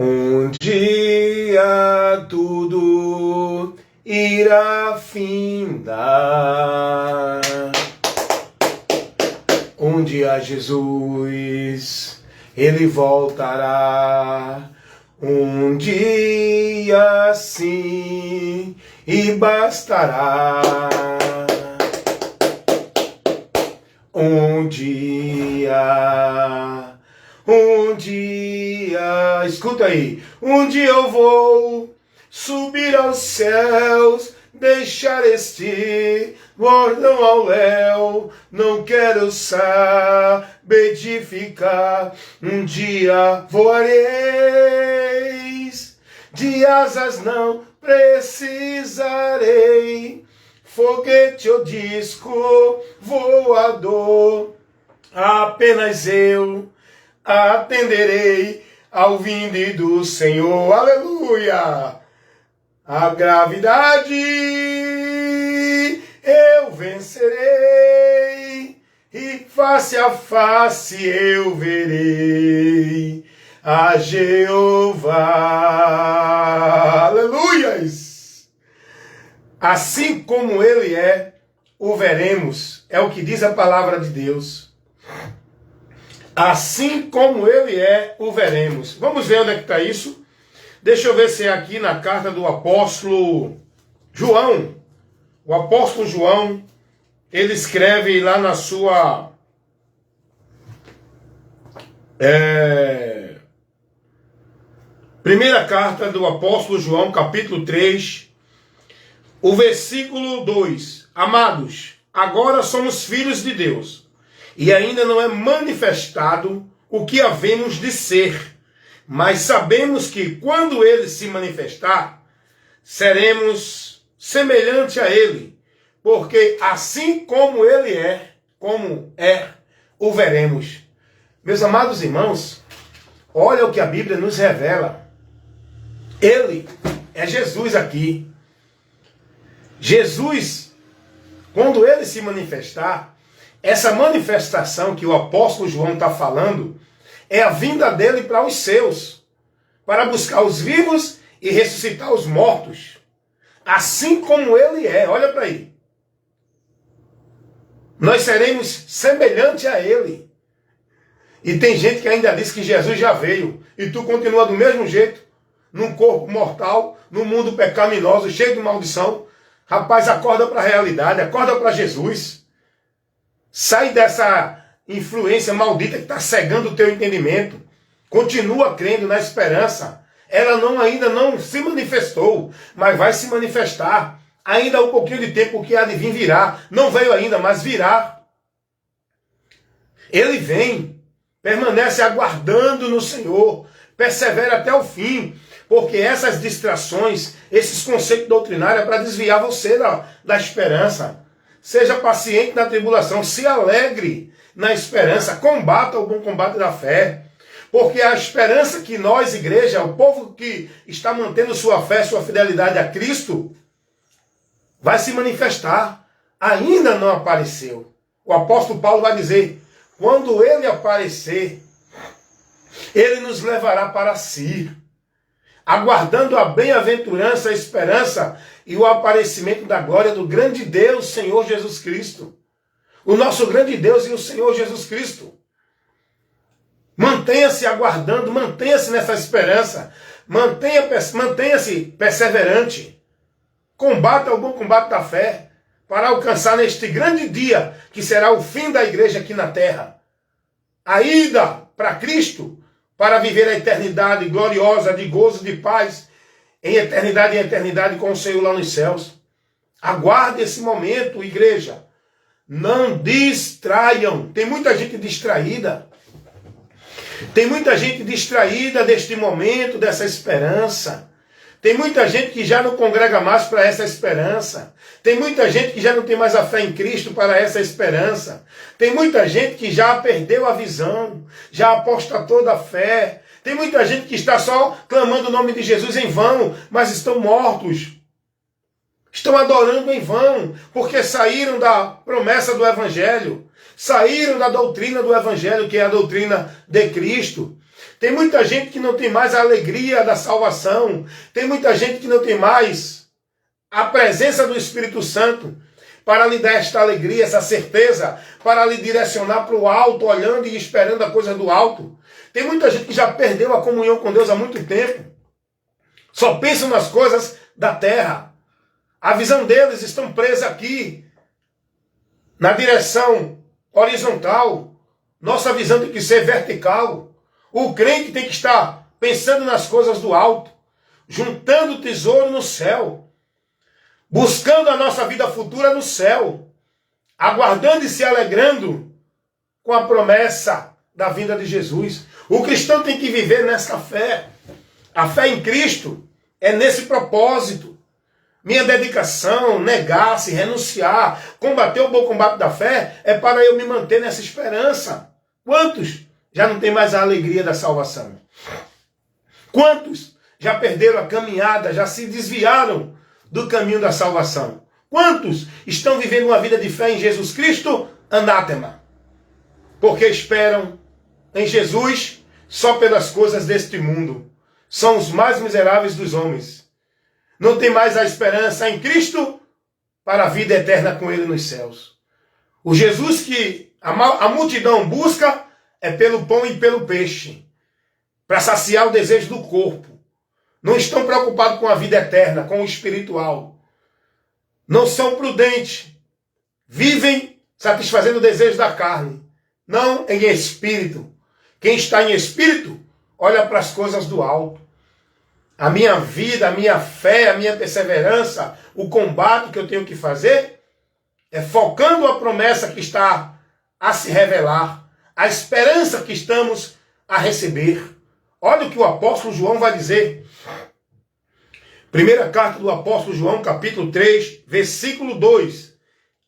Um dia tudo irá findar. Um dia Jesus, ele voltará. Um dia sim, e bastará. Um dia, escuta aí, um dia eu vou subir aos céus, deixar este bordão ao léu, não quero saber de ficar, um dia voareis, de asas não precisarei, foguete ou disco voador, apenas eu atenderei ao vinde do Senhor. Aleluia! A gravidade eu vencerei e face a face eu verei a Jeová. Aleluias! Assim como ele é, o veremos. É o que diz a palavra de Deus. Assim como ele é, o veremos. Vamos ver onde é que está isso? Deixa eu ver se é aqui na carta do apóstolo João. O apóstolo João, ele escreve lá na sua primeira carta do apóstolo João, capítulo 3, o versículo 2. Amados, agora somos filhos de Deus, e ainda não é manifestado o que havemos de ser, mas sabemos que quando ele se manifestar, seremos semelhante a ele, porque assim como ele é, o veremos. Meus amados irmãos, olha o que a Bíblia nos revela. Ele é Jesus aqui. Jesus, quando ele se manifestar, essa manifestação que o apóstolo João está falando, é a vinda dele para os seus, para buscar os vivos e ressuscitar os mortos. Assim como ele é, olha para aí. Nós seremos semelhante a ele. E tem gente que ainda diz que Jesus já veio, e tu continua do mesmo jeito, num corpo mortal, num mundo pecaminoso, cheio de maldição. Rapaz, acorda para a realidade, acorda para Jesus. Sai dessa influência maldita que está cegando o teu entendimento. Continua crendo na esperança. Ela ainda não se manifestou, mas vai se manifestar. Ainda há um pouquinho de tempo que há de vir virá. Não veio ainda, mas virá. Ele vem. Permanece aguardando no Senhor. Persevera até o fim. Porque essas distrações, esses conceitos doutrinários é para desviar você da esperança. Seja paciente na tribulação, se alegre na esperança, combata o bom combate da fé. Porque a esperança que nós, igreja, o povo que está mantendo sua fé, sua fidelidade a Cristo, vai se manifestar. Ainda não apareceu. O apóstolo Paulo vai dizer, quando ele aparecer, ele nos levará para si, aguardando a bem-aventurança, a esperança e o aparecimento da glória do grande Deus, Senhor Jesus Cristo. O nosso grande Deus e o Senhor Jesus Cristo. Mantenha-se aguardando, mantenha-se nessa esperança, mantenha-se perseverante. Combata o bom combate da fé, para alcançar neste grande dia, que será o fim da igreja aqui na terra. A ida para Cristo, para viver a eternidade gloriosa, de gozo, de paz, em eternidade com o Senhor lá nos céus. Aguarde esse momento, igreja. Não distraiam. Tem muita gente distraída. Tem muita gente distraída deste momento, dessa esperança. Tem muita gente que já não congrega mais para essa esperança. Tem muita gente que já não tem mais a fé em Cristo para essa esperança. Tem muita gente que já perdeu a visão, já apostatou da fé. Tem muita gente que está só clamando o nome de Jesus em vão, mas estão mortos. Estão adorando em vão, porque saíram da promessa do Evangelho. Saíram da doutrina do Evangelho, que é a doutrina de Cristo. Tem muita gente que não tem mais a alegria da salvação. Tem muita gente que não tem mais a presença do Espírito Santo para lhe dar esta alegria, essa certeza, para lhe direcionar para o alto, olhando e esperando a coisa do alto. Tem muita gente que já perdeu a comunhão com Deus há muito tempo. Só pensam nas coisas da terra. A visão deles estão presa aqui, na direção horizontal. Nossa visão tem que ser vertical. O crente tem que estar pensando nas coisas do alto, juntando tesouro no céu, buscando a nossa vida futura no céu, aguardando e se alegrando com a promessa da vinda de Jesus. O cristão tem que viver nessa fé. A fé em Cristo é nesse propósito. Minha dedicação, negar-se, renunciar, combater o bom combate da fé, é para eu me manter nessa esperança. Quantos já não têm mais a alegria da salvação? Quantos já perderam a caminhada, já se desviaram do caminho da salvação? Quantos estão vivendo uma vida de fé em Jesus Cristo? Anátema. Porque esperam em Jesus só pelas coisas deste mundo. São os mais miseráveis dos homens. Não tem mais a esperança em Cristo para a vida eterna com Ele nos céus. O Jesus que a multidão busca é pelo pão e pelo peixe, para saciar o desejo do corpo. Não estão preocupados com a vida eterna, com o espiritual. Não são prudentes. Vivem satisfazendo o desejo da carne, não em espírito. Quem está em espírito, olha para as coisas do alto. A minha vida, a minha fé, a minha perseverança, o combate que eu tenho que fazer, é focando a promessa que está a se revelar, a esperança que estamos a receber. Olha o que o apóstolo João vai dizer. Primeira carta do apóstolo João, capítulo 3, versículo 2.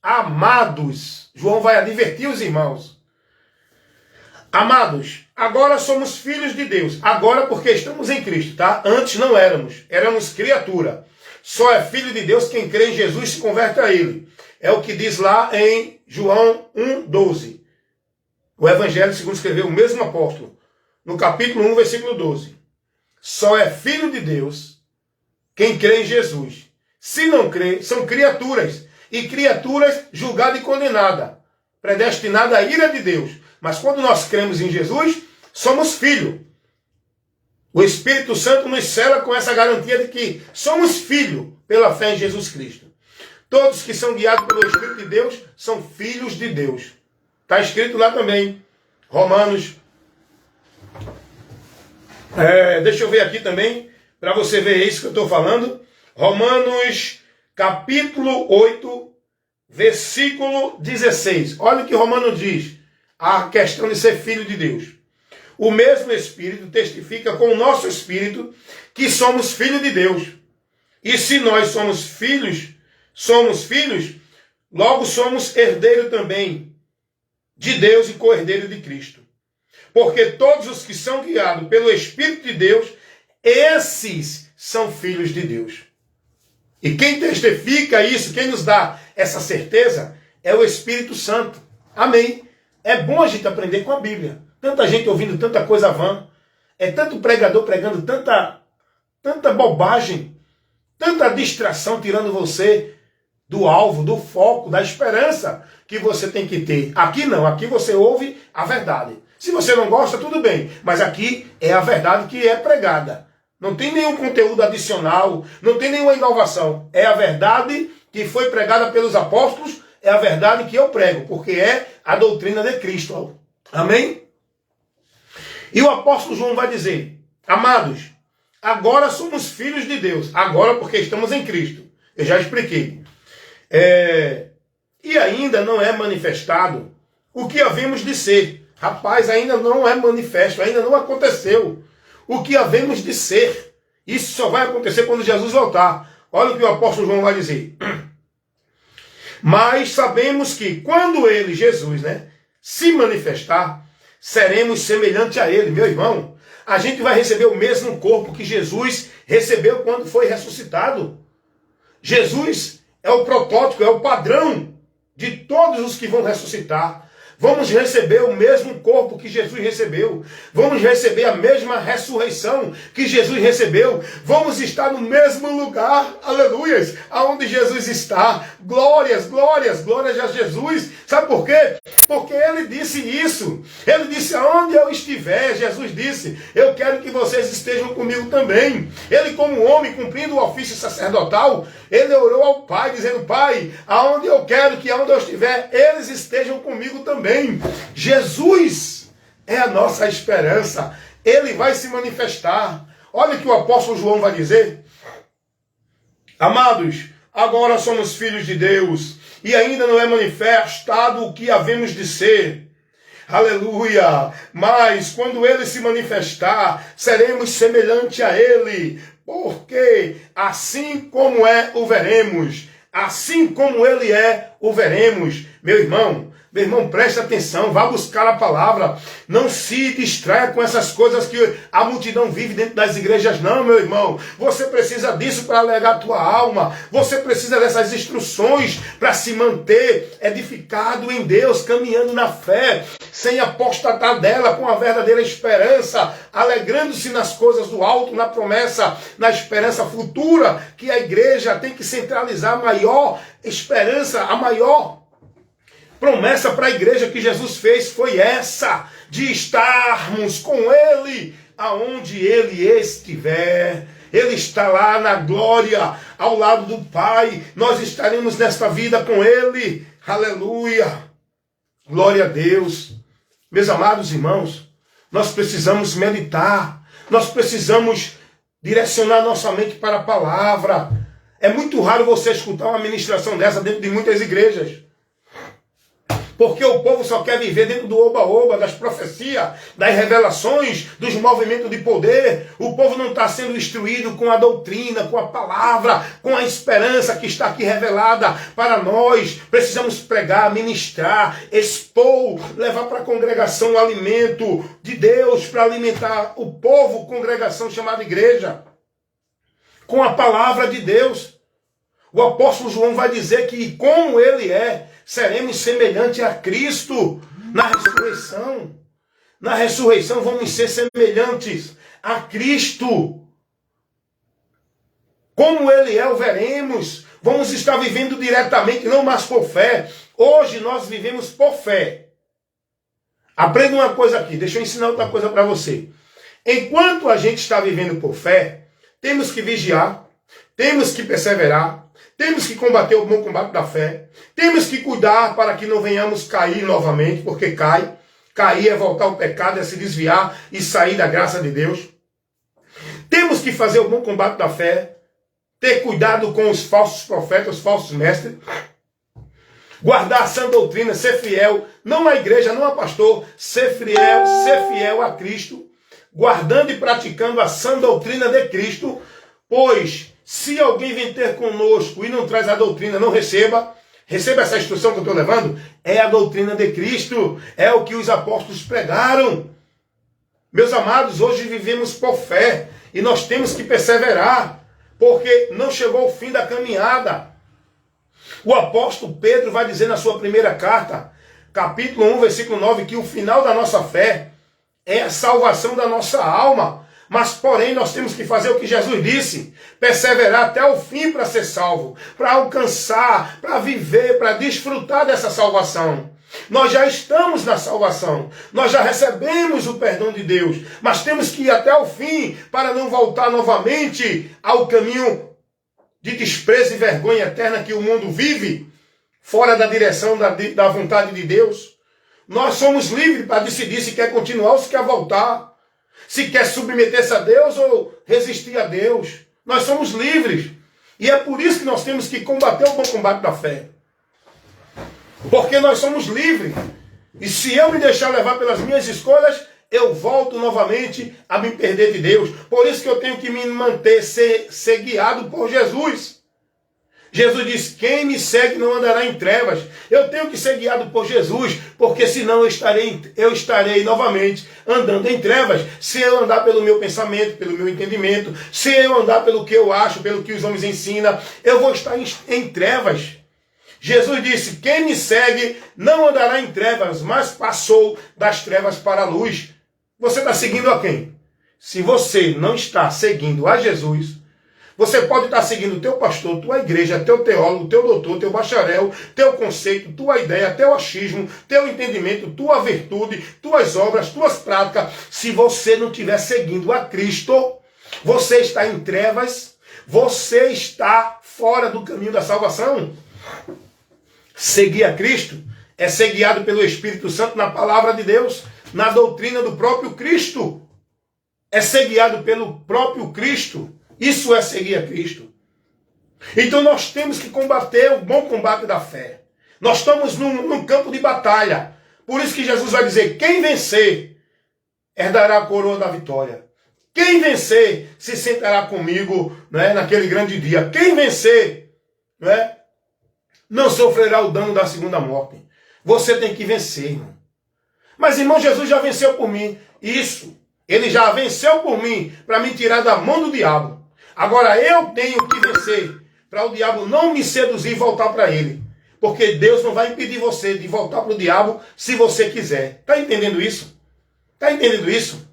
Amados, João vai advertir os irmãos. Amados, agora somos filhos de Deus. Agora porque estamos em Cristo, tá? Antes não éramos. Éramos criatura. Só é filho de Deus quem crê em Jesus e se converte a Ele. É o que diz lá em João 1,12. O Evangelho segundo escreveu o mesmo apóstolo. No capítulo 1, versículo 12. Só é filho de Deus quem crê em Jesus. Se não crê, são criaturas. E criaturas julgadas e condenadas. Predestinadas à ira de Deus. Mas quando nós cremos em Jesus, somos filhos. O Espírito Santo nos sela com essa garantia de que somos filhos pela fé em Jesus Cristo. Todos que são guiados pelo Espírito de Deus são filhos de Deus. Está escrito lá também, Romanos. Deixa eu ver aqui também, para você ver isso que eu estou falando. Romanos, capítulo 8, versículo 16. Olha o que Romanos diz. A questão de ser filho de Deus. O mesmo Espírito testifica com o nosso Espírito que somos filhos de Deus. E se nós somos filhos, logo somos herdeiro também de Deus e co-herdeiro de Cristo. Porque todos os que são guiados pelo Espírito de Deus, esses são filhos de Deus. E quem testifica isso, quem nos dá essa certeza, é o Espírito Santo. Amém. É bom a gente aprender com a Bíblia. Tanta gente ouvindo tanta coisa vã. É tanto pregador pregando tanta bobagem. Tanta distração tirando você do alvo, do foco, da esperança que você tem que ter. Aqui não. Aqui você ouve a verdade. Se você não gosta, tudo bem. Mas aqui é a verdade que é pregada. Não tem nenhum conteúdo adicional. Não tem nenhuma inovação. É a verdade que foi pregada pelos apóstolos. É a verdade que eu prego, porque é a doutrina de Cristo. Amém? E o apóstolo João vai dizer, amados, agora somos filhos de Deus. Agora porque estamos em Cristo. Eu já expliquei. E ainda não é manifestado o que havemos de ser. Rapaz, ainda não é manifesto, ainda não aconteceu o que havemos de ser. Isso só vai acontecer quando Jesus voltar. Olha o que o apóstolo João vai dizer. Mas sabemos que quando ele, Jesus, se manifestar, seremos semelhantes a ele, meu irmão. A gente vai receber o mesmo corpo que Jesus recebeu quando foi ressuscitado. Jesus é o protótipo, é o padrão de todos os que vão ressuscitar. Vamos receber o mesmo corpo que Jesus recebeu. Vamos receber a mesma ressurreição que Jesus recebeu. Vamos estar no mesmo lugar, aleluias, aonde Jesus está. Glórias, glórias, glórias a Jesus. Sabe por quê? Porque ele disse isso. Ele disse, aonde eu estiver, Jesus disse, eu quero que vocês estejam comigo também. Ele, como homem, cumprindo o ofício sacerdotal, ele orou ao Pai, dizendo, Pai, aonde eu quero que aonde eu estiver, eles estejam comigo também. Jesus é a nossa esperança. Ele vai se manifestar. Olha o que o apóstolo João vai dizer. Amados, agora somos filhos de Deus, e ainda não é manifestado o que havemos de ser. Aleluia! Mas quando ele se manifestar, seremos semelhante a ele, porque assim como é, o veremos. Assim como ele é, o veremos. Meu irmão, preste atenção, vá buscar a palavra. Não se distraia com essas coisas que a multidão vive dentro das igrejas, não, meu irmão. Você precisa disso para alegar a tua alma. Você precisa dessas instruções para se manter edificado em Deus, caminhando na fé, sem apostatar dela, com a verdadeira esperança, alegrando-se nas coisas do alto, na promessa, na esperança futura, que a igreja tem que centralizar. A maior esperança, a maior promessa para a igreja que Jesus fez foi essa, de estarmos com ele aonde ele estiver. Ele está lá na glória, ao lado do Pai. Nós estaremos nesta vida com ele. Aleluia. Glória a Deus. Meus amados irmãos, nós precisamos meditar. Nós precisamos direcionar nossa mente para a palavra. É muito raro você escutar uma ministração dessa dentro de muitas igrejas. Porque o povo só quer viver dentro do oba-oba, das profecias, das revelações, dos movimentos de poder. O povo não está sendo instruído com a doutrina, com a palavra, com a esperança que está aqui revelada para nós. Precisamos pregar, ministrar, expor, levar para a congregação o alimento de Deus, para alimentar o povo, congregação chamada igreja, com a palavra de Deus. O apóstolo João vai dizer que como ele é, seremos semelhantes a Cristo na ressurreição. Na ressurreição vamos ser semelhantes a Cristo. Como ele é, o veremos. Vamos estar vivendo diretamente, não mais por fé. Hoje nós vivemos por fé. Aprenda uma coisa aqui, deixa eu ensinar outra coisa para você. Enquanto a gente está vivendo por fé, temos que vigiar, temos que perseverar, temos que combater o bom combate da fé. Temos que cuidar para que não venhamos cair novamente, porque cair é voltar ao pecado, é se desviar e sair da graça de Deus. Temos que fazer o bom combate da fé, ter cuidado com os falsos profetas, os falsos mestres, guardar a sã doutrina, ser fiel, não à igreja, não a pastor, ser fiel a Cristo, guardando e praticando a sã doutrina de Cristo, pois se alguém vem ter conosco e não traz a doutrina, não receba essa instrução que eu estou levando, é a doutrina de Cristo, é o que os apóstolos pregaram. Meus amados, hoje vivemos por fé e nós temos que perseverar, porque não chegou o fim da caminhada. O apóstolo Pedro vai dizer na sua primeira carta, capítulo 1, versículo 9, que o final da nossa fé é a salvação da nossa alma. Mas, porém, nós temos que fazer o que Jesus disse, perseverar até o fim para ser salvo, para alcançar, para viver, para desfrutar dessa salvação. Nós já estamos na salvação, nós já recebemos o perdão de Deus, mas temos que ir até o fim para não voltar novamente ao caminho de desprezo e vergonha eterna que o mundo vive, fora da direção da vontade de Deus. Nós somos livres para decidir se quer continuar ou se quer voltar. Se quer submeter-se a Deus ou resistir a Deus. Nós somos livres. E é por isso que nós temos que combater o bom combate da fé. Porque nós somos livres. E se eu me deixar levar pelas minhas escolhas, eu volto novamente a me perder de Deus. Por isso que eu tenho que me manter, ser guiado por Jesus. Jesus diz, quem me segue não andará em trevas. Eu tenho que ser guiado por Jesus, porque senão eu estarei novamente andando em trevas. Se eu andar pelo meu pensamento, pelo meu entendimento, se eu andar pelo que eu acho, pelo que os homens ensinam, eu vou estar em trevas. Jesus disse, quem me segue não andará em trevas, mas passou das trevas para a luz. Você está seguindo a quem? Se você não está seguindo a Jesus, você pode estar seguindo o teu pastor, tua igreja, teu teólogo, teu doutor, teu bacharel, teu conceito, tua ideia, teu achismo, teu entendimento, tua virtude, tuas obras, tuas práticas. Se você não estiver seguindo a Cristo, você está em trevas, você está fora do caminho da salvação. Seguir a Cristo é ser guiado pelo Espírito Santo na palavra de Deus, na doutrina do próprio Cristo. É ser guiado pelo próprio Cristo. Isso é seguir a Cristo. Então nós temos que combater o bom combate da fé. Nós estamos num campo de batalha. Por isso que Jesus vai dizer, quem vencer herdará a coroa da vitória. Quem vencer se sentará comigo, né, naquele grande dia. Quem vencer, né, não sofrerá o dano da segunda morte. Você tem que vencer, irmão. Mas, irmão, Jesus já venceu por mim. Isso. Ele já venceu por mim para me tirar da mão do diabo. Agora eu tenho que vencer para o diabo não me seduzir e voltar para ele. Porque Deus não vai impedir você de voltar para o diabo se você quiser. Está entendendo isso? Está entendendo isso?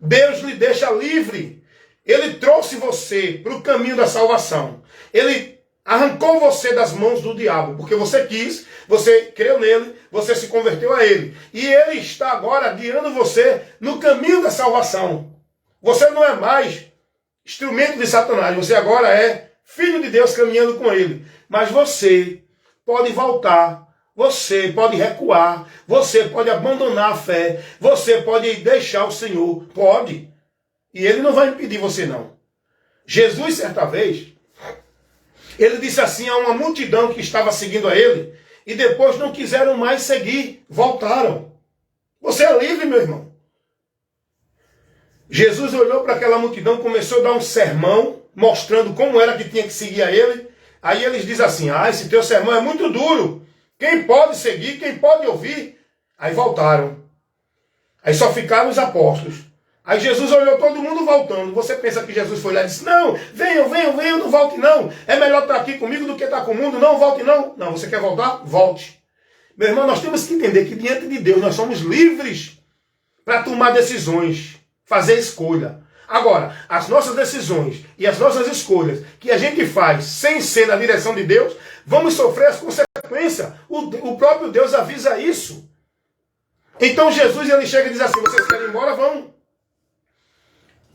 Deus lhe deixa livre. Ele trouxe você para o caminho da salvação. Ele arrancou você das mãos do diabo, porque você quis, você creu nele, você se converteu a ele. E ele está agora guiando você no caminho da salvação. Você não é mais instrumento de Satanás, você agora é filho de Deus caminhando com ele. Mas você pode voltar, você pode recuar, você pode abandonar a fé, você pode deixar o Senhor, pode. E ele não vai impedir você não. Jesus, certa vez, ele disse assim a uma multidão que estava seguindo a ele, e depois não quiseram mais seguir, voltaram. Você é livre, meu irmão. Jesus olhou para aquela multidão, começou a dar um sermão, mostrando como era que tinha que seguir a ele. Aí eles dizem assim, esse teu sermão é muito duro. Quem pode seguir, quem pode ouvir? Aí voltaram. Aí só ficaram os apóstolos. Aí Jesus olhou todo mundo voltando. Você pensa que Jesus foi lá e disse, não, venham, não volte não. É melhor estar aqui comigo do que estar com o mundo, não volte não. Não, você quer voltar? Volte. Meu irmão, nós temos que entender que diante de Deus nós somos livres para tomar decisões, fazer escolha. Agora, as nossas decisões e as nossas escolhas que a gente faz sem ser na direção de Deus, vamos sofrer as consequências. O próprio Deus avisa isso. Então Jesus ele chega e diz assim, vocês querem ir embora? Vão.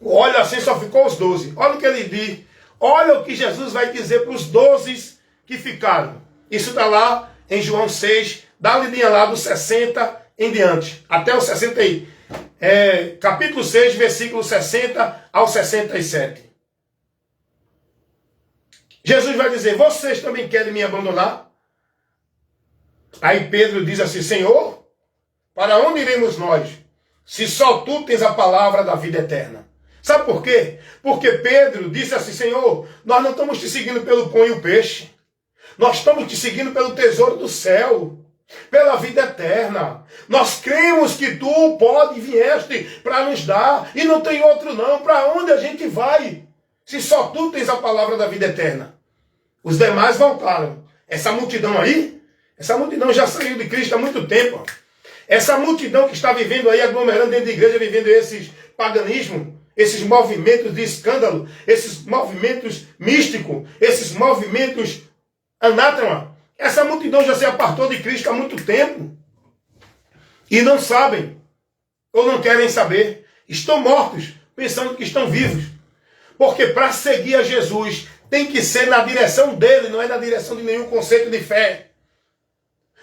Olha, assim só ficou os 12. Olha o que ele diz. Olha o que Jesus vai dizer para os 12 que ficaram. Isso está lá em João 6. Dá uma lidinha lá do 60 em diante. Até o 60 aí. Capítulo 6, versículo 60 ao 67. Jesus vai dizer, vocês também querem me abandonar? Aí Pedro diz assim, Senhor, para onde iremos nós? Se só tu tens a palavra da vida eterna. Sabe por quê? Porque Pedro disse assim, Senhor, nós não estamos te seguindo pelo pão e o peixe. Nós estamos te seguindo pelo tesouro do céu, pela vida eterna. Nós cremos que tu vieste para nos dar e não tem outro não. Para onde a gente vai? Se só tu tens a palavra da vida eterna. Os demais voltaram. Essa multidão aí, essa multidão já saiu de Cristo há muito tempo. Essa multidão que está vivendo aí, aglomerando dentro da igreja, vivendo esses paganismos, esses movimentos de escândalo, esses movimentos místicos, esses movimentos anátema. Essa multidão já se apartou de Cristo há muito tempo. E não sabem, ou não querem saber. Estão mortos, pensando que estão vivos. Porque para seguir a Jesus, tem que ser na direção dele, não é na direção de nenhum conceito de fé.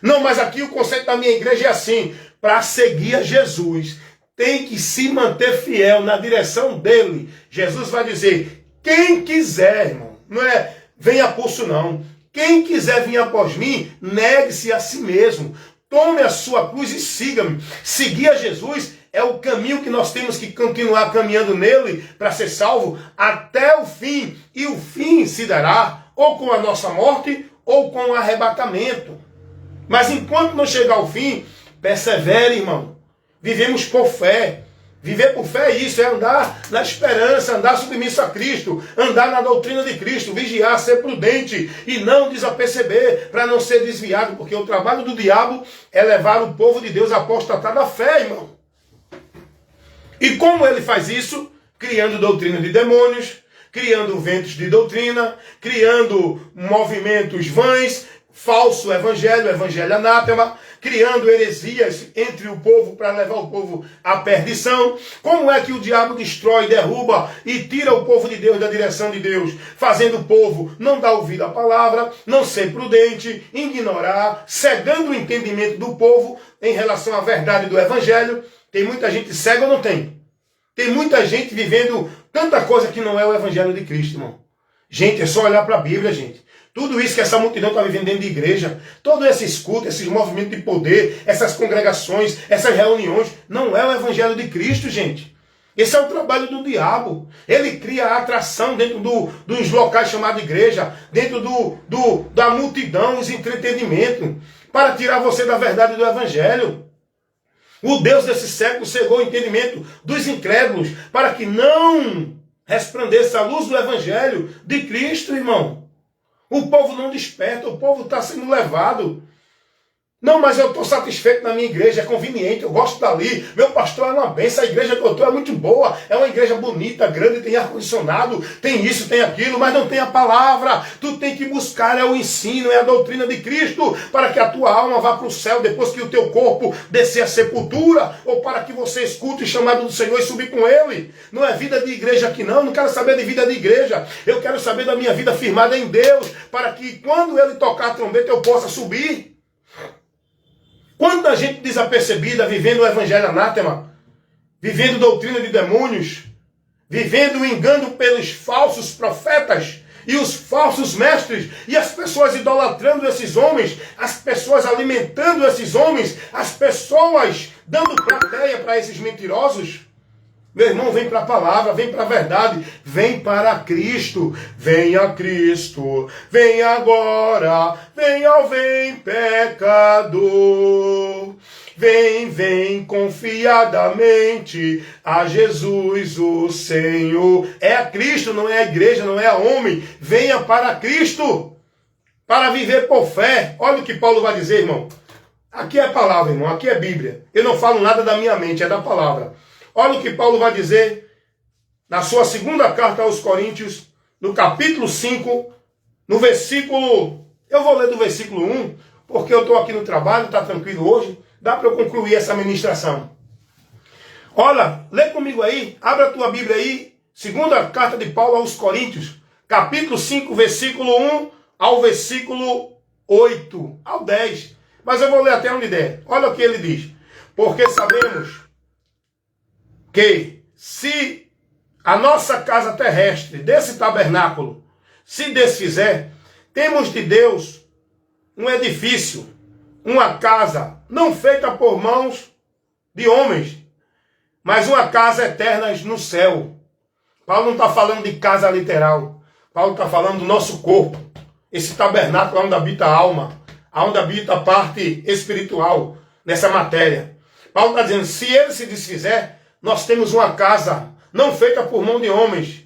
Não, mas aqui o conceito da minha igreja é assim. Para seguir a Jesus, tem que se manter fiel na direção dele. Jesus vai dizer, quem quiser, irmão, não é venha pulso não. Quem quiser vir após mim, negue-se a si mesmo. Tome a sua cruz e siga-me. Seguir a Jesus é o caminho que nós temos que continuar caminhando nele para ser salvo até o fim. E o fim se dará ou com a nossa morte ou com o arrebatamento. Mas enquanto não chegar ao fim, persevere, irmão. Vivemos por fé. Viver por fé é isso, é andar na esperança, andar submisso a Cristo, andar na doutrina de Cristo, vigiar, ser prudente e não desaperceber, para não ser desviado, porque o trabalho do diabo é levar o povo de Deus a apostatar da fé, irmão. E como ele faz isso? Criando doutrina de demônios, criando ventos de doutrina, criando movimentos vãs, falso evangelho, evangelho anátema, criando heresias entre o povo para levar o povo à perdição. Como é que o diabo destrói, derruba e tira o povo de Deus da direção de Deus? Fazendo o povo não dar ouvido à palavra, não ser prudente, ignorar, cegando o entendimento do povo em relação à verdade do evangelho. Tem muita gente cega ou não tem? Tem muita gente vivendo tanta coisa que não é o evangelho de Cristo, irmão. Gente, é só olhar para a Bíblia, gente. Tudo isso que essa multidão está vivendo dentro de igreja, todo esse escuta, esses movimentos de poder, essas congregações, essas reuniões, não é o evangelho de Cristo, gente. Esse é o trabalho do diabo. Ele cria a atração dentro dos locais chamados igreja, dentro da multidão, os entretenimentos, para tirar você da verdade do evangelho. O Deus desse século cegou o entendimento dos incrédulos para que não resplandeça a luz do evangelho de Cristo, irmão. O povo não desperta, o povo está sendo levado. Não, mas eu estou satisfeito na minha igreja, é conveniente, eu gosto dali, meu pastor é uma benção, a igreja que eu estou é muito boa, é uma igreja bonita, grande, tem ar-condicionado, tem isso, tem aquilo, mas não tem a palavra. Tu tem que buscar é o ensino, é a doutrina de Cristo, para que a tua alma vá para o céu depois que o teu corpo descer a sepultura, ou para que você escute o chamado do Senhor e subir com Ele. Não é vida de igreja aqui não quero saber de vida de igreja, eu quero saber da minha vida firmada em Deus, para que quando Ele tocar a trombeta eu possa subir. Quanta gente desapercebida, vivendo o evangelho anátema, vivendo doutrina de demônios, vivendo o engano pelos falsos profetas e os falsos mestres, e as pessoas idolatrando esses homens, as pessoas alimentando esses homens, as pessoas dando plateia para esses mentirosos. Meu irmão, vem para a palavra, vem para a verdade, vem para Cristo, venha Cristo, vem agora, vem pecador, vem confiadamente a Jesus o Senhor. É a Cristo, não é a igreja, não é a homem, venha para Cristo, para viver por fé. Olha o que Paulo vai dizer, irmão. Aqui é a palavra, irmão, aqui é a Bíblia. Eu não falo nada da minha mente, é da palavra. Olha o que Paulo vai dizer na sua segunda carta aos Coríntios, no capítulo 5, no versículo... Eu vou ler do versículo 1, porque eu estou aqui no trabalho, está tranquilo hoje, dá para eu concluir essa ministração. Olha, lê comigo aí, abre a tua Bíblia aí, segunda carta de Paulo aos Coríntios, capítulo 5, versículo 1 ao versículo 8, ao 10. Mas eu vou ler até onde der. Olha o que ele diz. Porque sabemos que se a nossa casa terrestre, desse tabernáculo, se desfizer, temos de Deus um edifício, uma casa, não feita por mãos de homens, mas uma casa eterna no céu. Paulo não está falando de casa literal. Paulo está falando do nosso corpo. Esse tabernáculo onde habita a alma, onde habita a parte espiritual, nessa matéria. Paulo está dizendo, se ele se desfizer, nós temos uma casa, não feita por mão de homens,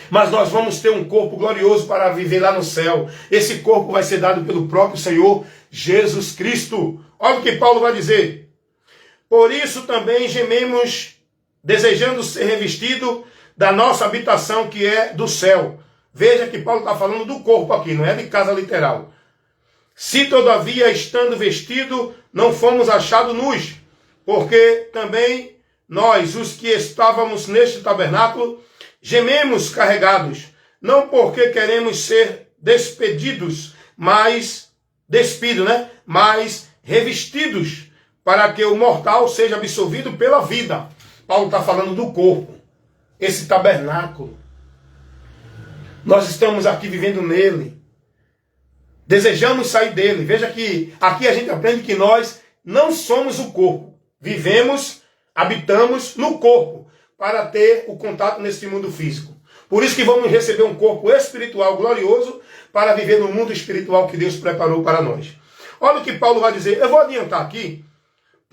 mas nós vamos ter um corpo glorioso para viver lá no céu. Esse corpo vai ser dado pelo próprio Senhor Jesus Cristo. Olha o que Paulo vai dizer. Por isso também gememos, desejando ser revestido da nossa habitação que é do céu. Veja que Paulo está falando do corpo aqui, não é de casa literal. Se todavia, estando vestido, não fomos achados nus, porque também nós, os que estávamos neste tabernáculo, gememos carregados, não porque queremos ser despedidos, mas revestidos, para que o mortal seja absorvido pela vida. Paulo está falando do corpo, esse tabernáculo. Nós estamos aqui vivendo nele. Desejamos sair dele. Veja que aqui a gente aprende que nós não somos o corpo. Vivemos, habitamos no corpo para ter o contato nesse mundo físico. Por isso que vamos receber um corpo espiritual glorioso para viver no mundo espiritual que Deus preparou para nós. Olha o que Paulo vai dizer. Eu vou adiantar aqui,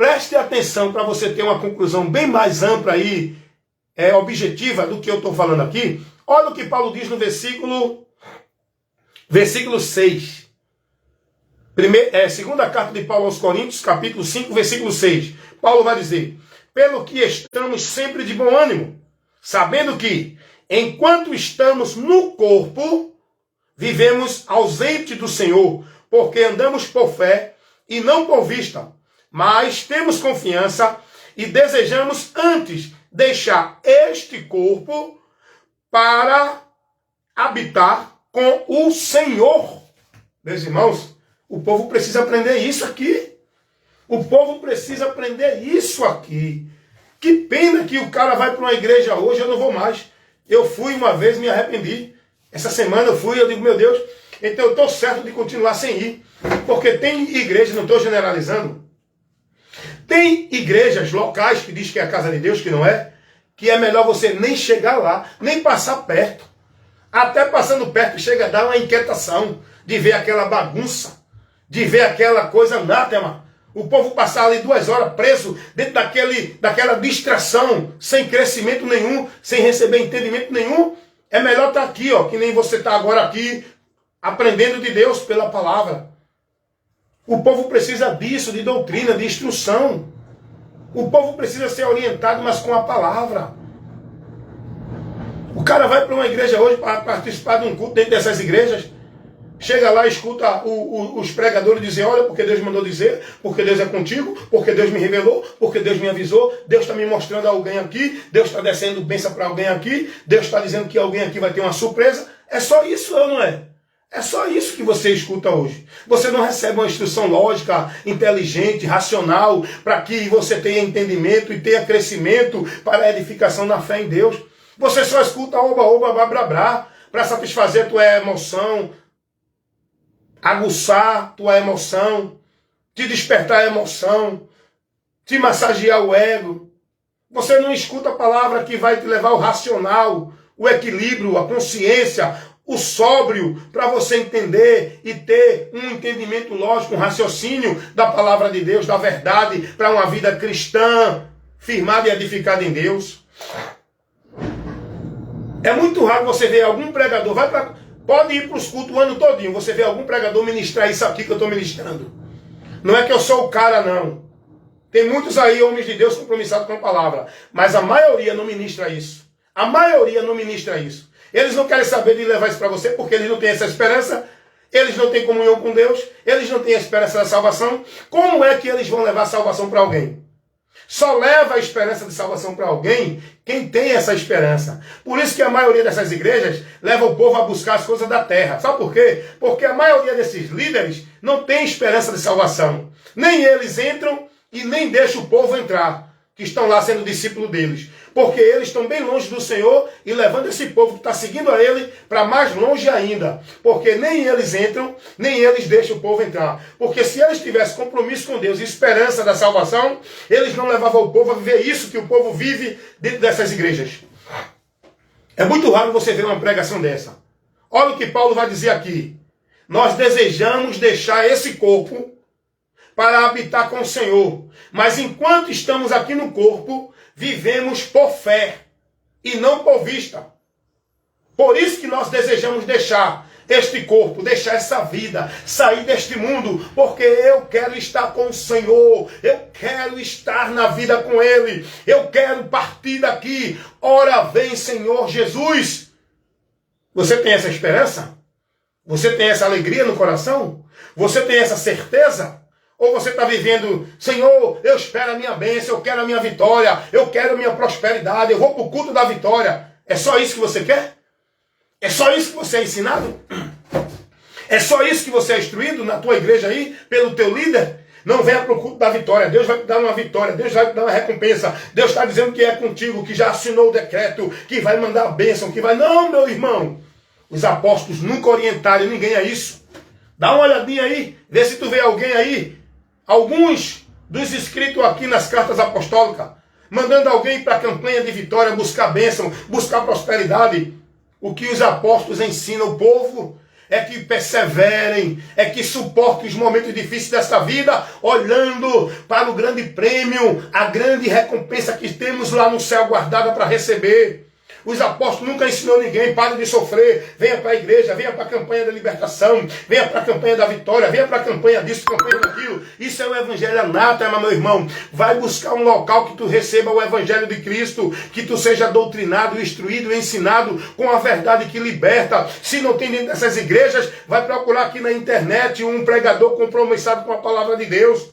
Preste atenção para você ter uma conclusão bem mais ampla e objetiva do que eu estou falando aqui. Olha o que Paulo diz no versículo 6. Segunda carta de Paulo aos Coríntios, capítulo 5, versículo 6. Paulo vai dizer: pelo que estamos sempre de bom ânimo, sabendo que, enquanto estamos no corpo, vivemos ausente do Senhor, porque andamos por fé e não por vista. Mas temos confiança e desejamos antes deixar este corpo para habitar com o Senhor. Meus irmãos, o povo precisa aprender isso aqui. O povo precisa aprender isso aqui. Que pena que o cara vai para uma igreja hoje, eu não vou mais. Eu fui uma vez, me arrependi. Essa semana eu fui, eu digo, meu Deus, então eu estou certo de continuar sem ir. Porque tem igrejas, não estou generalizando, tem igrejas locais que diz que é a casa de Deus, que não é, que é melhor você nem chegar lá, nem passar perto. Até passando perto chega a dar uma inquietação de ver aquela bagunça, de ver aquela coisa anátema. O povo passar ali 2 horas preso dentro daquela distração, sem crescimento nenhum, sem receber entendimento nenhum. É melhor estar aqui, ó, que nem você está agora aqui, aprendendo de Deus pela palavra. O povo precisa disso, de doutrina, de instrução. O povo precisa ser orientado, mas com a palavra. O cara vai para uma igreja hoje para participar de um culto dentro dessas igrejas. Chega lá, escuta os pregadores dizer: olha, porque Deus mandou dizer, porque Deus é contigo, porque Deus me revelou, porque Deus me avisou, Deus está me mostrando alguém aqui, Deus está descendo bênção para alguém aqui, Deus está dizendo que alguém aqui vai ter uma surpresa. É só isso ou não é? É só isso que você escuta hoje. Você não recebe uma instrução lógica, inteligente, racional, para que você tenha entendimento e tenha crescimento para a edificação na fé em Deus. Você só escuta oba, oba, blá, blá, blá, para satisfazer a tua emoção, aguçar tua emoção, te despertar a emoção, te massagear o ego. Você não escuta a palavra que vai te levar ao racional, o equilíbrio, a consciência, o sóbrio, para você entender e ter um entendimento lógico, um raciocínio da palavra de Deus, da verdade, para uma vida cristã, firmada e edificada em Deus. É muito raro você ver algum pregador, pode ir para os cultos o ano todinho, você vê algum pregador ministrar isso aqui que eu estou ministrando. Não é que eu sou o cara, não. Tem muitos aí, homens de Deus, compromissados com a palavra, mas a maioria não ministra isso. A maioria não ministra isso. Eles não querem saber de levar isso para você, porque eles não têm essa esperança, eles não têm comunhão com Deus, eles não têm a esperança da salvação. Como é que eles vão levar a salvação para alguém? Só leva a esperança de salvação para alguém quem tem essa esperança. Por isso que a maioria dessas igrejas leva o povo a buscar as coisas da terra. Sabe por quê? Porque a maioria desses líderes não tem esperança de salvação. Nem eles entram e nem deixam o povo entrar, que estão lá sendo discípulo deles. Porque eles estão bem longe do Senhor e levando esse povo que está seguindo a Ele para mais longe ainda. Porque nem eles entram, nem eles deixam o povo entrar. Porque se eles tivessem compromisso com Deus e esperança da salvação, eles não levavam o povo a viver isso que o povo vive dentro dessas igrejas. É muito raro você ver uma pregação dessa. Olha o que Paulo vai dizer aqui. Nós desejamos deixar esse corpo para habitar com o Senhor. Mas enquanto estamos aqui no corpo, vivemos por fé e não por vista. Por isso que nós desejamos deixar este corpo, deixar essa vida, sair deste mundo, porque eu quero estar com o Senhor, eu quero estar na vida com Ele, eu quero partir daqui. Ora vem, Senhor Jesus. Você tem essa esperança? Você tem essa alegria no coração? Você tem essa certeza? Ou você está vivendo: Senhor, eu espero a minha bênção, eu quero a minha vitória, eu quero a minha prosperidade, eu vou para o culto da vitória. É só isso que você quer? É só isso que você é ensinado? É só isso que você é instruído na tua igreja aí, pelo teu líder? Não venha para o culto da vitória, Deus vai te dar uma vitória, Deus vai te dar uma recompensa, Deus está dizendo que é contigo, que já assinou o decreto, que vai mandar a bênção, que vai... Não, meu irmão, os apóstolos nunca orientaram ninguém a isso. Dá uma olhadinha aí, vê se tu vê alguém aí, alguns dos escritos aqui nas cartas apostólicas, mandando alguém para a campanha de vitória, buscar bênção, buscar prosperidade. O que os apóstolos ensinam o povo é que perseverem, é que suportem os momentos difíceis desta vida, olhando para o grande prêmio, a grande recompensa que temos lá no céu guardada para receber. Os apóstolos nunca ensinou ninguém, pare de sofrer, venha para a igreja, venha para a campanha da libertação, venha para a campanha da vitória, venha para a campanha disso, campanha daquilo. Isso é o evangelho anátema, meu irmão. Vai buscar um local que tu receba o evangelho de Cristo, que tu seja doutrinado, instruído, ensinado com a verdade que liberta. Se não tem dentro dessas igrejas, vai procurar aqui na internet um pregador compromissado com a palavra de Deus,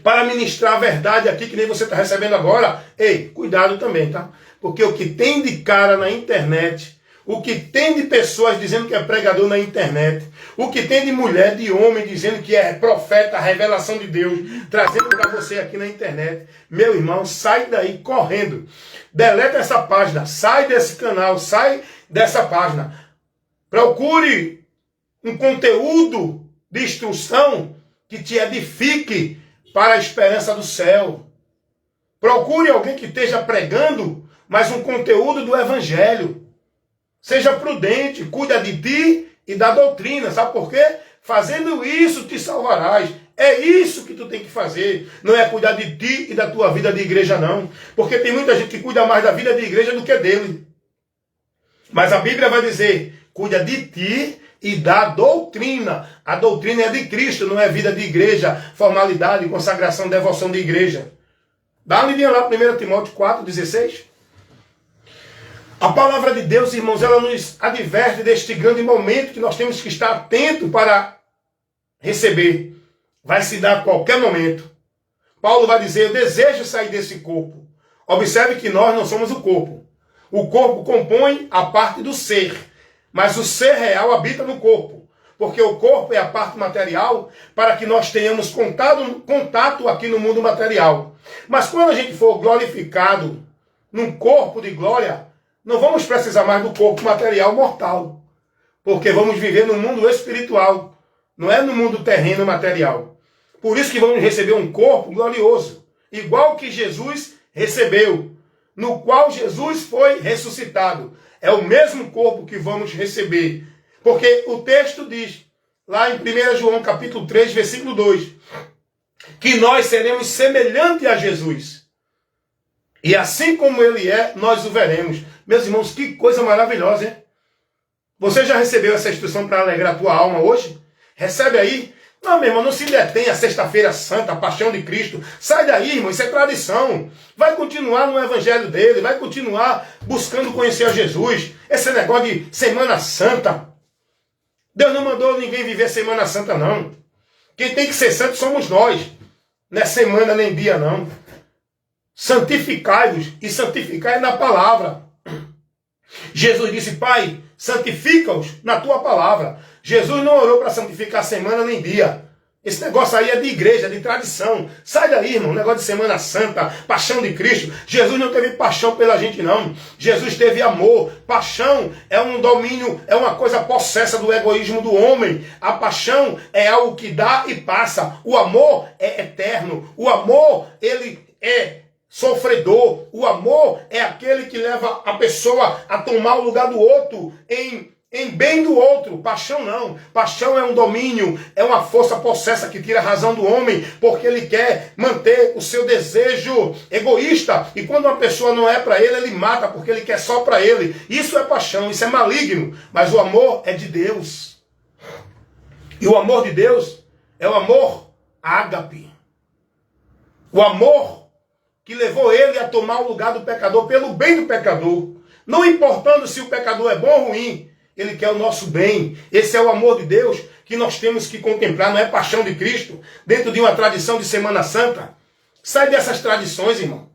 para ministrar a verdade aqui, que nem você está recebendo agora. Ei, cuidado também, tá? Porque o que tem de cara na internet, o que tem de pessoas dizendo que é pregador na internet, o que tem de mulher, de homem dizendo que é profeta, revelação de Deus, trazendo para você aqui na internet, meu irmão, sai daí correndo. Deleta essa página, sai desse canal, sai dessa página. Procure um conteúdo de instrução que te edifique para a esperança do céu. Procure alguém que esteja pregando, mas um conteúdo do evangelho. Seja prudente, cuida de ti e da doutrina. Sabe por quê? Fazendo isso te salvarás. É isso que tu tem que fazer. Não é cuidar de ti e da tua vida de igreja, não. Porque tem muita gente que cuida mais da vida de igreja do que dele. Mas a Bíblia vai dizer, cuida de ti e da doutrina. A doutrina é de Cristo, não é vida de igreja, formalidade, consagração, devoção de igreja. Dá uma lidinha lá, 1 Timóteo 4,16. A palavra de Deus, irmãos, ela nos adverte deste grande momento que nós temos que estar atento para receber. Vai se dar a qualquer momento. Paulo vai dizer, eu desejo sair desse corpo. Observe que nós não somos o corpo. O corpo compõe a parte do ser, mas o ser real habita no corpo. Porque o corpo é a parte material para que nós tenhamos contato aqui no mundo material. Mas quando a gente for glorificado num corpo de glória, não vamos precisar mais do corpo material mortal. Porque vamos viver no mundo espiritual, não é no mundo terreno material. Por isso que vamos receber um corpo glorioso, igual que Jesus recebeu, no qual Jesus foi ressuscitado. É o mesmo corpo que vamos receber. Porque o texto diz, lá em 1 João capítulo 3, versículo 2, que nós seremos semelhantes a Jesus. E assim como ele é, nós o veremos. Meus irmãos, que coisa maravilhosa, hein? Você já recebeu essa instrução para alegrar a tua alma hoje? Recebe aí. Não, meu irmão, não se detenha, sexta-feira santa, a paixão de Cristo. Sai daí, irmão, isso é tradição. Vai continuar no evangelho dele, vai continuar buscando conhecer a Jesus. Esse negócio de Semana Santa. Deus não mandou ninguém viver Semana Santa, não. Quem tem que ser santo somos nós. Não é semana nem dia, não. Santificai-vos, e santificar é na palavra. Jesus disse, Pai, santifica-os na tua palavra. Jesus não orou para santificar semana nem dia. Esse negócio aí é de igreja, de tradição. Sai daí, irmão, negócio de Semana Santa, paixão de Cristo. Jesus não teve paixão pela gente, não. Jesus teve amor. Paixão é um domínio, é uma coisa possessa do egoísmo do homem. A paixão é algo que dá e passa. O amor é eterno. O amor, ele é sofredor. O amor é aquele que leva a pessoa a tomar o lugar do outro em bem do outro. Paixão não. Paixão é um domínio, é uma força possessa que tira a razão do homem, porque ele quer manter o seu desejo egoísta. E quando uma pessoa não é para ele, ele mata, porque ele quer só para ele. Isso é paixão, isso é maligno. Mas o amor é de Deus. E o amor de Deus é o amor ágape. O amor que levou ele a tomar o lugar do pecador pelo bem do pecador. Não importando se o pecador é bom ou ruim, ele quer o nosso bem. Esse é o amor de Deus que nós temos que contemplar. Não é paixão de Cristo dentro de uma tradição de Semana Santa. Sai dessas tradições, irmão.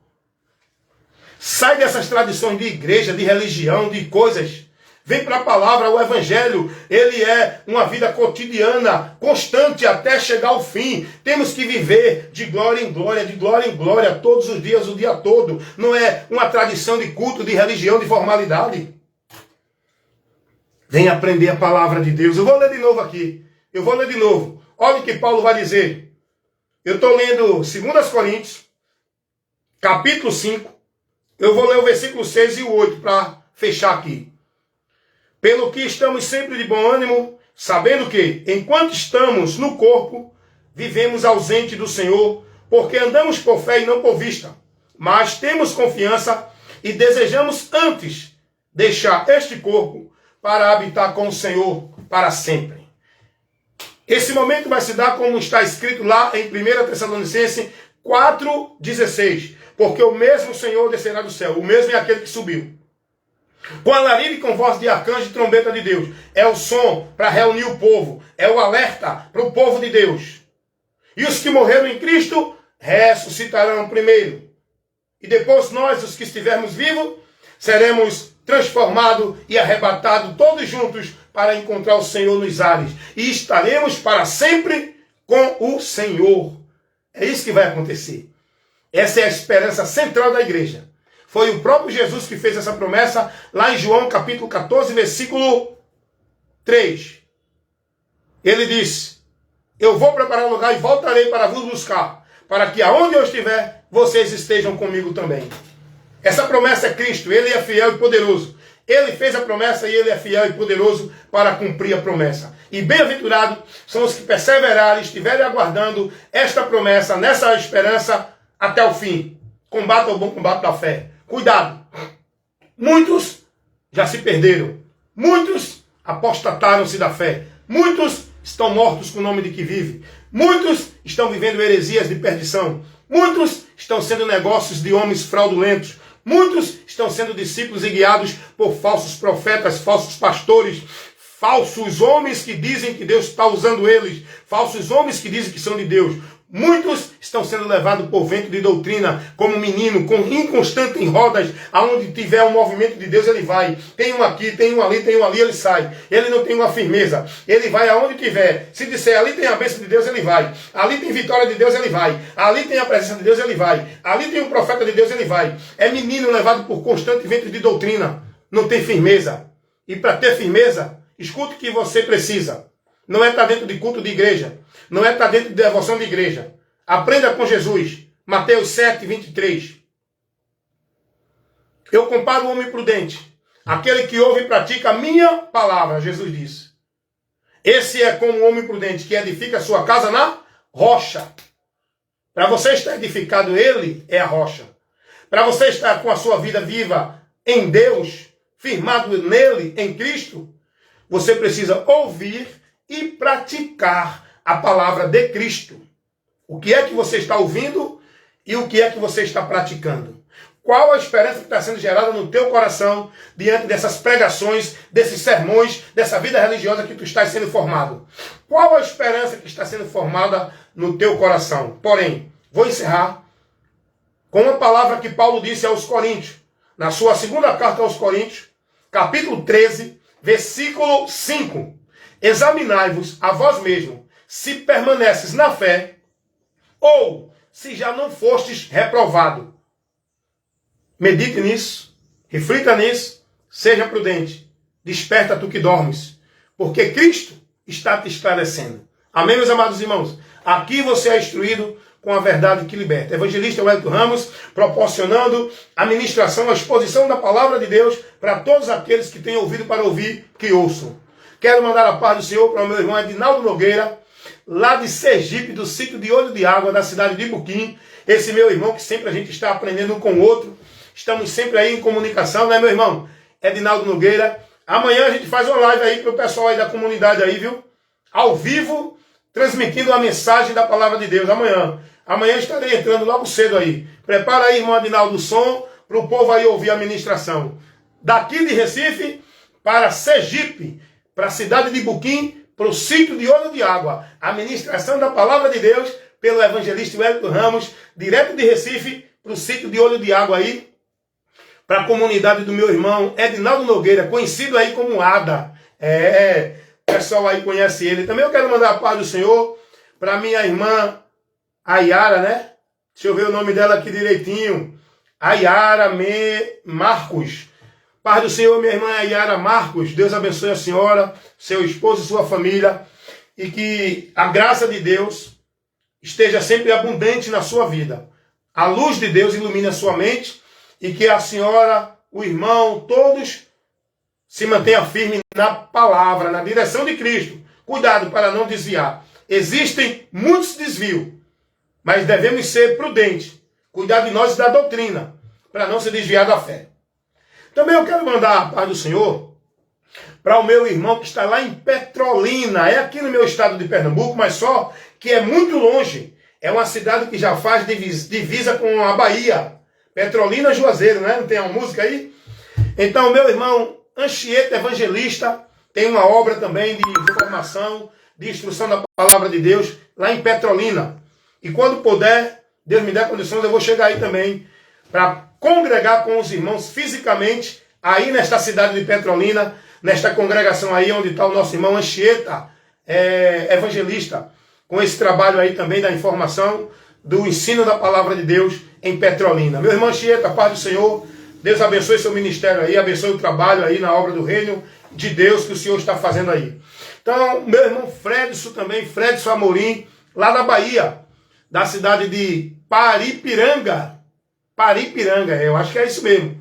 Sai dessas tradições de igreja, de religião, de coisas. Vem para a palavra, o evangelho. Ele é uma vida cotidiana, constante até chegar ao fim. Temos que viver de glória em glória, todos os dias, o dia todo. Não é uma tradição de culto, de religião, de formalidade. Vem aprender a palavra de Deus. Eu vou ler de novo aqui. Olha o que Paulo vai dizer. Eu estou lendo 2 Coríntios, capítulo 5. Eu vou ler o versículo 6 e o 8 para fechar aqui. Pelo que estamos sempre de bom ânimo, sabendo que, enquanto estamos no corpo, vivemos ausente do Senhor, porque andamos por fé e não por vista. Mas temos confiança e desejamos antes deixar este corpo para habitar com o Senhor para sempre. Esse momento vai se dar como está escrito lá em 1 Tessalonicenses 4,16. Porque o mesmo Senhor descerá do céu, o mesmo é aquele que subiu, com alarido e com voz de arcanjo e trombeta de Deus. É o som para reunir o povo, é o alerta para o povo de Deus. E os que morreram em Cristo ressuscitarão primeiro. E depois nós, os que estivermos vivos, seremos transformados e arrebatados todos juntos para encontrar o Senhor nos ares. E estaremos para sempre com o Senhor. É isso que vai acontecer. Essa é a esperança central da igreja. Foi o próprio Jesus que fez essa promessa lá em João capítulo 14, versículo 3. Ele disse: eu vou preparar um lugar e voltarei para vos buscar, para que aonde eu estiver, vocês estejam comigo também. Essa promessa é Cristo, Ele é fiel e poderoso. Ele fez a promessa e Ele é fiel e poderoso para cumprir a promessa. E bem-aventurados são os que perseverarem e estiverem aguardando esta promessa, nessa esperança, até o fim. Combata o bom combate da fé. Cuidado. Muitos já se perderam. Muitos apostataram-se da fé. Muitos estão mortos com o nome de que vive. Muitos estão vivendo heresias de perdição. Muitos estão sendo negócios de homens fraudulentos. Muitos estão sendo discípulos e guiados por falsos profetas, falsos pastores, falsos homens que dizem que Deus está usando eles, falsos homens que dizem que são de Deus. Muitos estão sendo levados por vento de doutrina, como menino, inconstante em rodas, aonde tiver um movimento de Deus, ele vai. Tem um aqui, tem um ali, ele sai. Ele não tem uma firmeza. Ele vai aonde tiver. Se disser, ali tem a bênção de Deus, ele vai. Ali tem vitória de Deus, ele vai. Ali tem a presença de Deus, ele vai. Ali tem um profeta de Deus, ele vai. É menino levado por constante vento de doutrina. Não tem firmeza. E para ter firmeza, escute o que você precisa. Não é estar dentro de culto de igreja. Não é estar dentro de devoção de igreja. Aprenda com Jesus. Mateus 7, 23. Eu comparo o homem prudente. Aquele que ouve e pratica a minha palavra, Jesus disse. Esse é como o homem prudente que edifica a sua casa na rocha. Para você estar edificado, ele é a rocha. Para você estar com a sua vida viva em Deus, firmado nele, em Cristo, você precisa ouvir e praticar a palavra de Cristo. O que é que você está ouvindo e o que é que você está praticando? Qual a esperança que está sendo gerada no teu coração diante dessas pregações, desses sermões, dessa vida religiosa que tu estás sendo formado? Qual a esperança que está sendo formada no teu coração? Porém, vou encerrar com uma palavra que Paulo disse aos Coríntios, na sua segunda carta aos Coríntios, capítulo 13, versículo 5. Examinai-vos a vós mesmos, se permaneces na fé, ou se já não fostes reprovado. Medite nisso, reflita nisso, seja prudente, desperta tu que dormes, porque Cristo está te esclarecendo. Amém, meus amados irmãos? Aqui você é instruído com a verdade que liberta. Evangelista Wellington Ramos, proporcionando a ministração, a exposição da palavra de Deus para todos aqueles que têm ouvido para ouvir, que ouçam. Quero mandar a paz do Senhor para o meu irmão Edinaldo Nogueira, lá de Sergipe, do sítio de Olho de Água, da cidade de Buquim. Esse meu irmão que sempre a gente está aprendendo um com o outro. Estamos sempre aí em comunicação, né, meu irmão? Edinaldo Nogueira. Amanhã a gente faz uma live aí para o pessoal aí da comunidade aí, viu? Ao vivo, transmitindo a mensagem da palavra de Deus. Amanhã estarei entrando logo cedo aí. Prepara aí, irmão Edinaldo, o som para o povo aí ouvir a ministração. Daqui de Recife para Sergipe, para a cidade de Buquim, para o sítio de Olho de Água. A ministração da palavra de Deus pelo evangelista Wellington Ramos, direto de Recife, para o sítio de Olho de Água aí, para a comunidade do meu irmão Edinaldo Nogueira, conhecido aí como Ada. O pessoal aí conhece ele. Também eu quero mandar a paz do Senhor para minha irmã Ayara, né? Deixa eu ver o nome dela aqui direitinho. Ayara Marcos. Paz do Senhor, minha irmã Ayara Marcos. Deus abençoe a senhora, seu esposo e sua família. E que a graça de Deus esteja sempre abundante na sua vida. A luz de Deus ilumine a sua mente. E que a senhora, o irmão, todos Se mantenha firme na palavra, na direção de Cristo. Cuidado para não desviar. Existem muitos desvios, mas devemos ser prudentes. Cuidar de nós e da doutrina, para não se desviar da fé. Também eu quero mandar a paz do Senhor para o meu irmão que está lá em Petrolina. É aqui no meu estado de Pernambuco, mas só que é muito longe. É uma cidade que já faz divisa com a Bahia. Petrolina, Juazeiro, né? Não tem uma música aí? Então, meu irmão Anchieta Evangelista tem uma obra também de formação, de instrução da palavra de Deus, lá em Petrolina. E quando puder, Deus me dê condições, eu vou chegar aí também para congregar com os irmãos fisicamente, aí nesta cidade de Petrolina, nesta congregação aí onde está o nosso irmão Anchieta Evangelista, com esse trabalho aí também da informação, do ensino da palavra de Deus em Petrolina. Meu irmão Anchieta, paz do Senhor, Deus abençoe seu ministério aí, abençoe o trabalho aí na obra do reino de Deus que o Senhor está fazendo aí. Então, meu irmão Fredson também, Fredson Amorim, lá na Bahia, da cidade de Paripiranga, eu acho que é isso mesmo.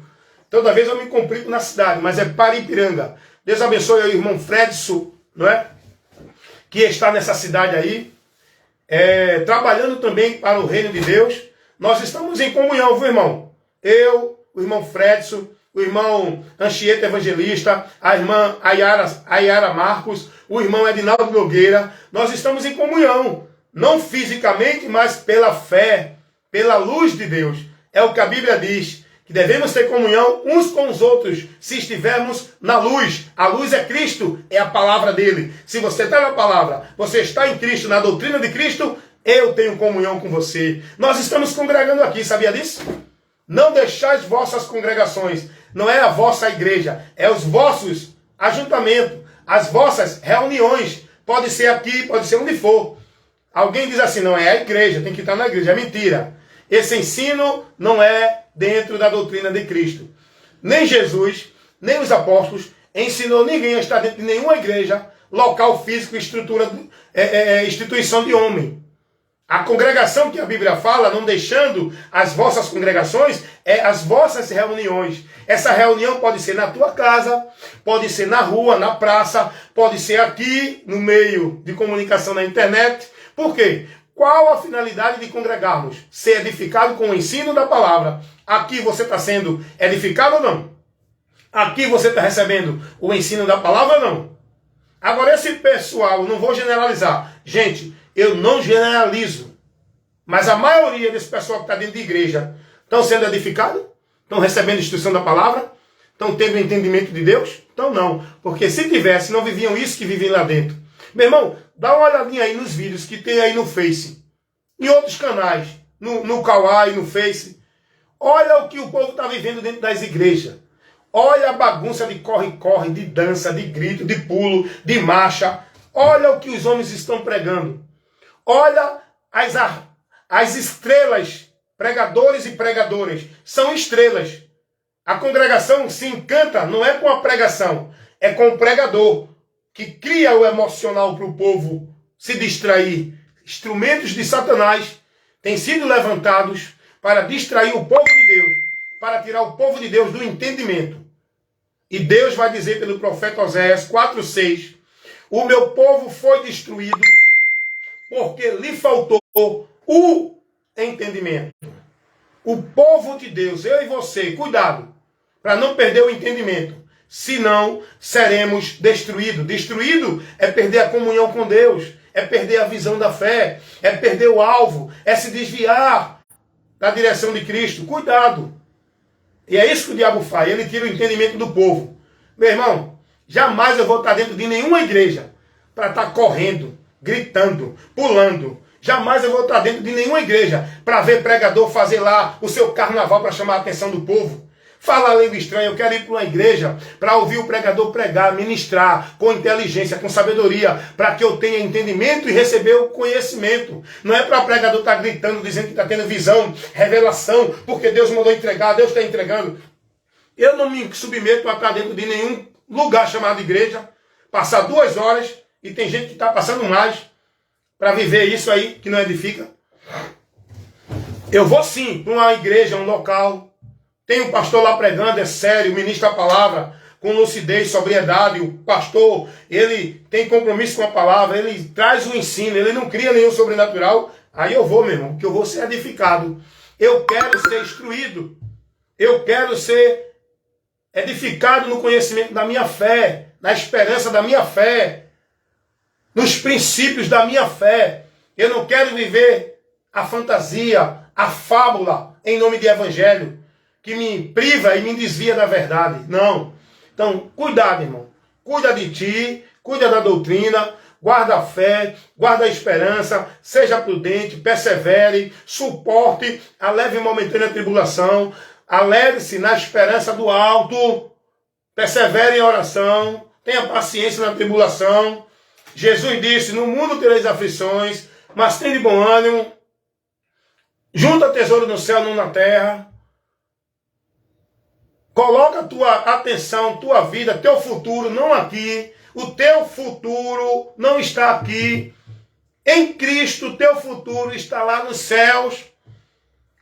Toda vez eu me complico na cidade, mas é Paripiranga. Deus abençoe o irmão Fredson, não é? Que está nessa cidade aí, trabalhando também para o reino de Deus. Nós estamos em comunhão, viu, irmão? Eu, o irmão Fredson, o irmão Anchieta Evangelista, a irmã Ayara Marcos, o irmão Edinaldo Nogueira. Nós estamos em comunhão, não fisicamente, mas pela fé, pela luz de Deus. É o que a Bíblia diz, que devemos ter comunhão uns com os outros, se estivermos na luz. A luz é Cristo, é a palavra dele. Se você está na palavra, você está em Cristo, na doutrina de Cristo, eu tenho comunhão com você. Nós estamos congregando aqui, sabia disso? Não deixais vossas congregações, não é a vossa igreja, é os vossos ajuntamentos, as vossas reuniões. Pode ser aqui, pode ser onde for. Alguém diz assim, não é a igreja, tem que estar na igreja. É mentira. Esse ensino não é dentro da doutrina de Cristo. Nem Jesus, nem os apóstolos ensinou ninguém a estar dentro de nenhuma igreja, local físico, instituição de homem. A congregação que a Bíblia fala, não deixando as vossas congregações, é as vossas reuniões. Essa reunião pode ser na tua casa, pode ser na rua, na praça, pode ser aqui, no meio de comunicação na internet. Por quê? Qual a finalidade de congregarmos? Ser edificado com o ensino da palavra. Aqui você está sendo edificado ou não? Aqui você está recebendo o ensino da palavra ou não? Agora esse pessoal, não vou generalizar. Gente, eu não generalizo. Mas a maioria desse pessoal que está dentro de igreja estão sendo edificados? Estão recebendo instrução da palavra? Estão tendo o entendimento de Deus? Então não. Porque se tivesse, não viviam isso que vivem lá dentro. Meu irmão, dá uma olhadinha aí nos vídeos que tem aí no Face. Em outros canais. No Kawaii, no Face. Olha o que o povo está vivendo dentro das igrejas. Olha a bagunça de corre-corre, de dança, de grito, de pulo, de marcha. Olha o que os homens estão pregando. Olha as estrelas, pregadores e pregadoras. São estrelas. A congregação se encanta, não é com a pregação, é com o pregador, que cria o emocional para o povo se distrair. Instrumentos de Satanás têm sido levantados para distrair o povo de Deus, para tirar o povo de Deus do entendimento. E Deus vai dizer pelo profeta Oséias 4:6, o meu povo foi destruído porque lhe faltou o entendimento. O povo de Deus, eu e você, cuidado, para não perder o entendimento. Senão, seremos destruídos. Destruído é perder a comunhão com Deus, é perder a visão da fé, é perder o alvo, é se desviar da direção de Cristo. Cuidado. E é isso que o diabo faz, ele tira o entendimento do povo. Meu irmão, jamais eu vou estar dentro de nenhuma igreja para estar correndo, gritando, pulando. Jamais eu vou estar dentro de nenhuma igreja para ver pregador fazer lá o seu carnaval para chamar a atenção do povo. Fala a língua estranha, eu quero ir para uma igreja para ouvir o pregador pregar, ministrar com inteligência, com sabedoria, para que eu tenha entendimento e receber o conhecimento. Não é para o pregador estar gritando, dizendo que está tendo visão, revelação, porque Deus mandou entregar, Deus está entregando. Eu não me submeto a estar dentro de nenhum lugar chamado igreja, passar 2 horas, e tem gente que está passando mais, para viver isso aí que não edifica. Eu vou sim para uma igreja, um local. Tem um pastor lá pregando, é sério, ministra a palavra, com lucidez, sobriedade. O pastor, ele tem compromisso com a palavra, ele traz o ensino, ele não cria nenhum sobrenatural. Aí eu vou, meu irmão, porque eu vou ser edificado. Eu quero ser instruído. Eu quero ser edificado no conhecimento da minha fé, na esperança da minha fé, nos princípios da minha fé. Eu não quero viver a fantasia, a fábula, em nome de evangelho, que me priva e me desvia da verdade. Não. Então, cuidado, irmão. Cuida de ti, cuida da doutrina, guarda a fé, guarda a esperança, seja prudente, persevere, suporte a leve e momentânea tribulação, alegre-se na esperança do alto, persevere em oração, tenha paciência na tribulação. Jesus disse, no mundo tereis aflições, mas tem de bom ânimo, junta tesouro no céu, não na terra. Coloca tua atenção, tua vida, teu futuro não aqui. O teu futuro não está aqui. Em Cristo, teu futuro está lá nos céus.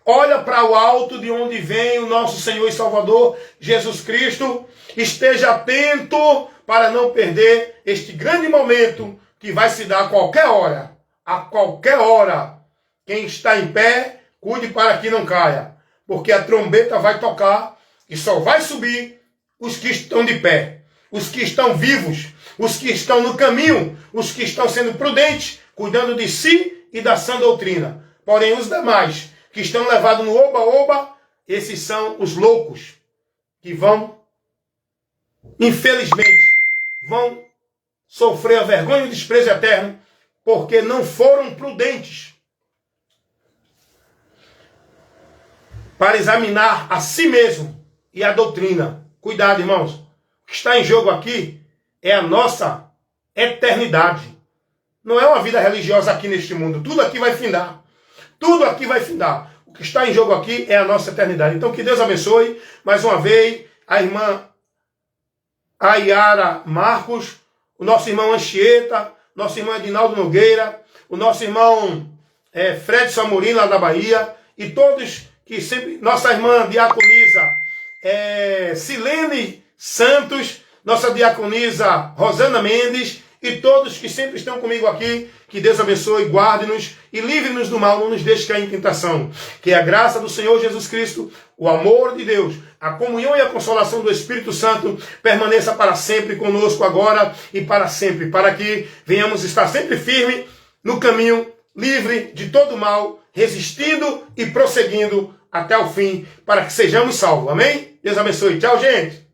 Olha para o alto de onde vem o nosso Senhor e Salvador, Jesus Cristo. Esteja atento para não perder este grande momento que vai se dar a qualquer hora. A qualquer hora. Quem está em pé, cuide para que não caia. Porque a trombeta vai tocar e só vai subir os que estão de pé. Os que estão vivos. Os que estão no caminho. Os que estão sendo prudentes, cuidando de si e da sã doutrina. Porém, os demais que estão levados no oba-oba, esses são os loucos. Que vão, infelizmente, vão sofrer a vergonha e o desprezo eterno, porque não foram prudentes para examinar a si mesmo e a doutrina. Cuidado, irmãos. O que está em jogo aqui é a nossa eternidade. Não é uma vida religiosa aqui neste mundo. Tudo aqui vai findar. Tudo aqui vai findar. O que está em jogo aqui é a nossa eternidade. Então que Deus abençoe mais uma vez a irmã Ayara Marcos, o nosso irmão Anchieta, nosso irmão Edinaldo Nogueira, o nosso irmão Fred Samurim, lá da Bahia, e todos que sempre... Nossa irmã diaconisa Silene Santos, nossa diaconisa Rosana Mendes, e todos que sempre estão comigo aqui, que Deus abençoe, guarde-nos e livre-nos do mal, não nos deixe cair em tentação. Que a graça do Senhor Jesus Cristo, o amor de Deus, a comunhão e a consolação do Espírito Santo permaneça para sempre conosco agora e para sempre, para que venhamos estar sempre firme no caminho, livre de todo mal, resistindo e prosseguindo até o fim, para que sejamos salvos. Amém? Deus abençoe. Tchau, gente.